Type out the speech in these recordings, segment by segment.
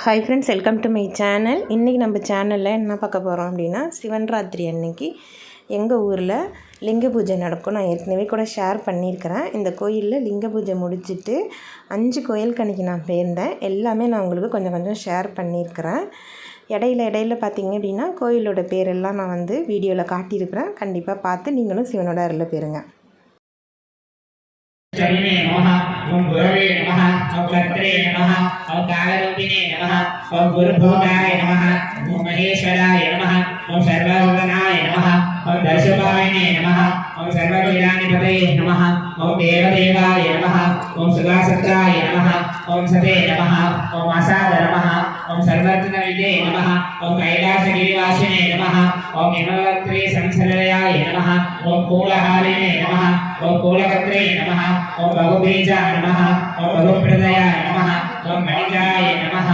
Hi friends, welcome to my channel. இன்றைக்கி நம்ம சேனலில் என்ன பார்க்க போகிறோம் அப்படின்னா, சிவன்ராத்திரி அன்னைக்கு எங்கள் ஊரில் லிங்க பூஜை நடக்கும். நான் ஏற்கனவே கூட ஷேர் பண்ணியிருக்கிறேன். இந்த கோயிலில் லிங்க பூஜை முடிச்சுட்டு 5 கோயிலுக்கு அன்றைக்கி நான் போயிருந்தேன். எல்லாமே நான் உங்களுக்கு கொஞ்சம் கொஞ்சம் ஷேர் பண்ணியிருக்கிறேன். இடையில பார்த்திங்க அப்படின்னா கோயிலோட பேரெல்லாம் நான் வீடியோவில் காட்டியிருக்கிறேன். கண்டிப்பாக பார்த்து நீங்களும் சிவனோட அருளை பெறுங்க. चरणे नमः ओम गुरवे नमः ओम कर्त्रे नमः ओम कालरूपिणे नमः ओम गुरुभूताय नमः ओम महेश्वराय नमः ओम सर्वभूतनाय नमः ओम दर्शपायिने नमः ओम सर्ववेदाधिपतये नमः ओम देवदेवाय नमः ओम सुगासत्राय नमः ओम सते नमः ओम असाद नमः ओम सर्वज्ञविदे नमः ओम कैलासगिरिवासिने नमः ओम हिमवत्रे संसलयाय नमः ओम कूलहारिणे नमः ओम कूलकत्रे नमः ओम बहुबीजाय नमः ओम बहुप्रदयाय नमः ओम मणिजाय नमः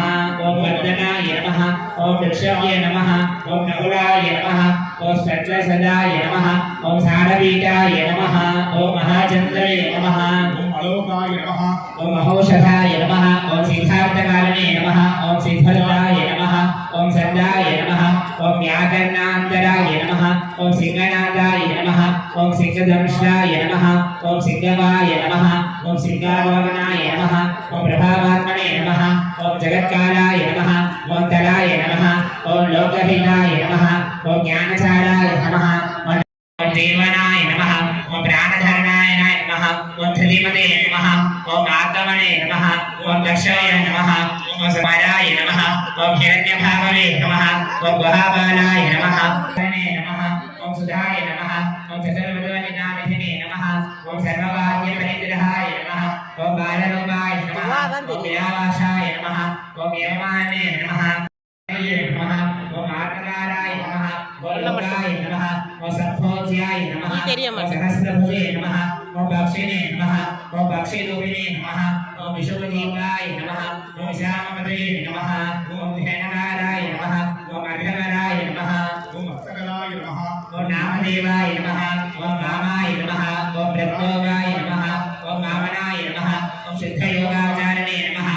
ओम वर्धनाय नमः ओम वृक्षाय नमः ओम नकुलाय नमः ओम सत्लसदाय नमः ओम सारवीटाय नमः ओम महाचन्द्राय नमः ओम अलोकाय नमः ओम महोषधाय नमः ओम सिद्धार्थकारिणे नमः ओम सिद्धदाय नमः ओम सद्दाय नमः ओम व्याकरणान्तराय नमः ओम सिंहनादाय नमः ओम सिद्धदंशाय नमः ओम सिद्धवाय नमः ओम सिद्धावगनाय नमः ओम प्रभावात्मने नमः ओम जगत्कालाय नमः ओम तलाय नमः ओम लोकहिताय नमः ओम ज्ञानसाराय नमः ओम देवनाय नमः ओम प्राणधरणाय नमः ओम धृतिमते नमः ओम आत्मने नमः ओम दक्षाय नमः ओम समाराय नमः ओम हिरण्यभाववे नमः ओम गुहाबालाय नमः नमः ओम सुधाय नमः ओम चतुर्वदनिनामिधिने नमः ओम सर्ववाद्यपरिग्रहाय नमः ओम बालरूपाय नमः ओम विलावासाय नमः ओम यमाने नमः नमः ओम आत्मकाराय नमः ओम लोकाय नमः ओम सत्फोज्याय नमः ओम सहस्रभुजे नमः ओम भक्षिणे नमः ओम भक्षिरूपिणे नमः ओम विशुभजीवाय नमः ओम श्यामपतये नमः ओम ध्यानकाराय नमः ओम अर्धकराय नमः ओम हस्तकराय नमः ओम नामदेवाय नमः ओम वामाय नमः ओम प्रत्योगाय नमः ओम वामनाय नमः ओम सिद्धयोगाचारिणे नमः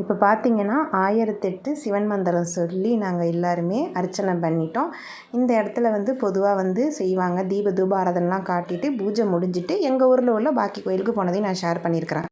இப்போ பார்த்திங்கன்னா 1008 சிவன் மந்திரம் சொல்லி நாங்கள் எல்லாருமே அர்ச்சனை பண்ணிட்டோம். இந்த இடத்துல பொதுவாக செய்வாங்க. தீப தூபாரதனெலாம் காட்டிட்டு பூஜை முடிஞ்சிட்டு எங்கள் ஊரில் உள்ள பாக்கி கோயிலுக்கு போனதையும் நான் ஷேர் பண்ணியிருக்கிறேன்.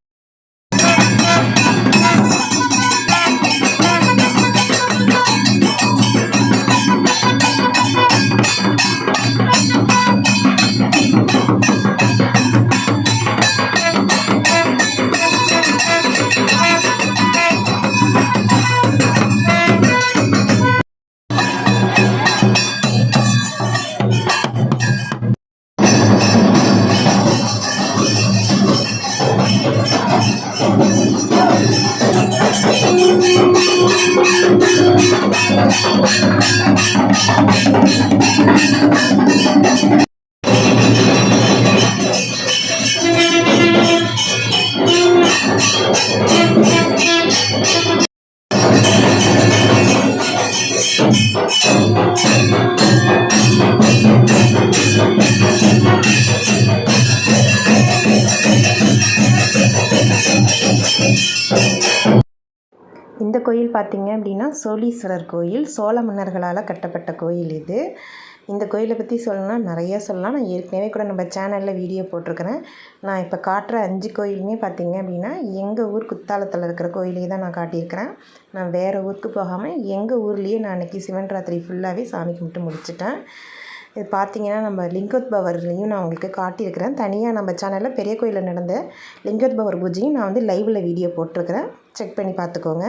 இந்த கோயில் பார்த்திங்க அப்படின்னா சோழீஸ்வரர் கோயில். சோழ மன்னர்களால் கட்டப்பட்ட கோயில் இது. இந்த கோயிலை பற்றி சொல்லணும்னா நிறையா சொல்லலாம். நான் ஏற்கனவே கூட நம்ம சேனலில் வீடியோ போட்டிருக்கிறேன். நான் இப்போ காட்டுற 5 கோயிலுமே பார்த்திங்க அப்படின்னா எங்கள் ஊர் குத்தாலத்தில் இருக்கிற கோயிலே தான் நான் காட்டியிருக்கிறேன். நான் வேறு ஊருக்கு போகாமல் எங்கள் ஊர்லேயே நான் அன்றைக்கி சிவன்ராத்திரி ஃபுல்லாகவே சாமி கும்பிட்டு முடிச்சிட்டேன். இது பார்த்திங்கன்னா நம்ம லிங்கோத்பவர்லேயும் நான் உங்களுக்கு காட்டியிருக்கிறேன். தனியாக நம்ம சேனலில் பெரிய கோயிலில் நடந்த லிங்கோத்பவர் பூஜையும் நான் லைவில் வீடியோ போட்டிருக்கிறேன். செக் பண்ணி பார்த்துக்கோங்க.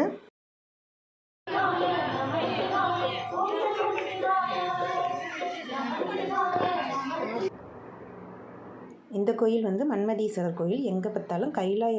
இந்த கோயில் வந்து மன்மதீஸ்வரர் கோயில். எங்கே பார்த்தாலும் கைலாய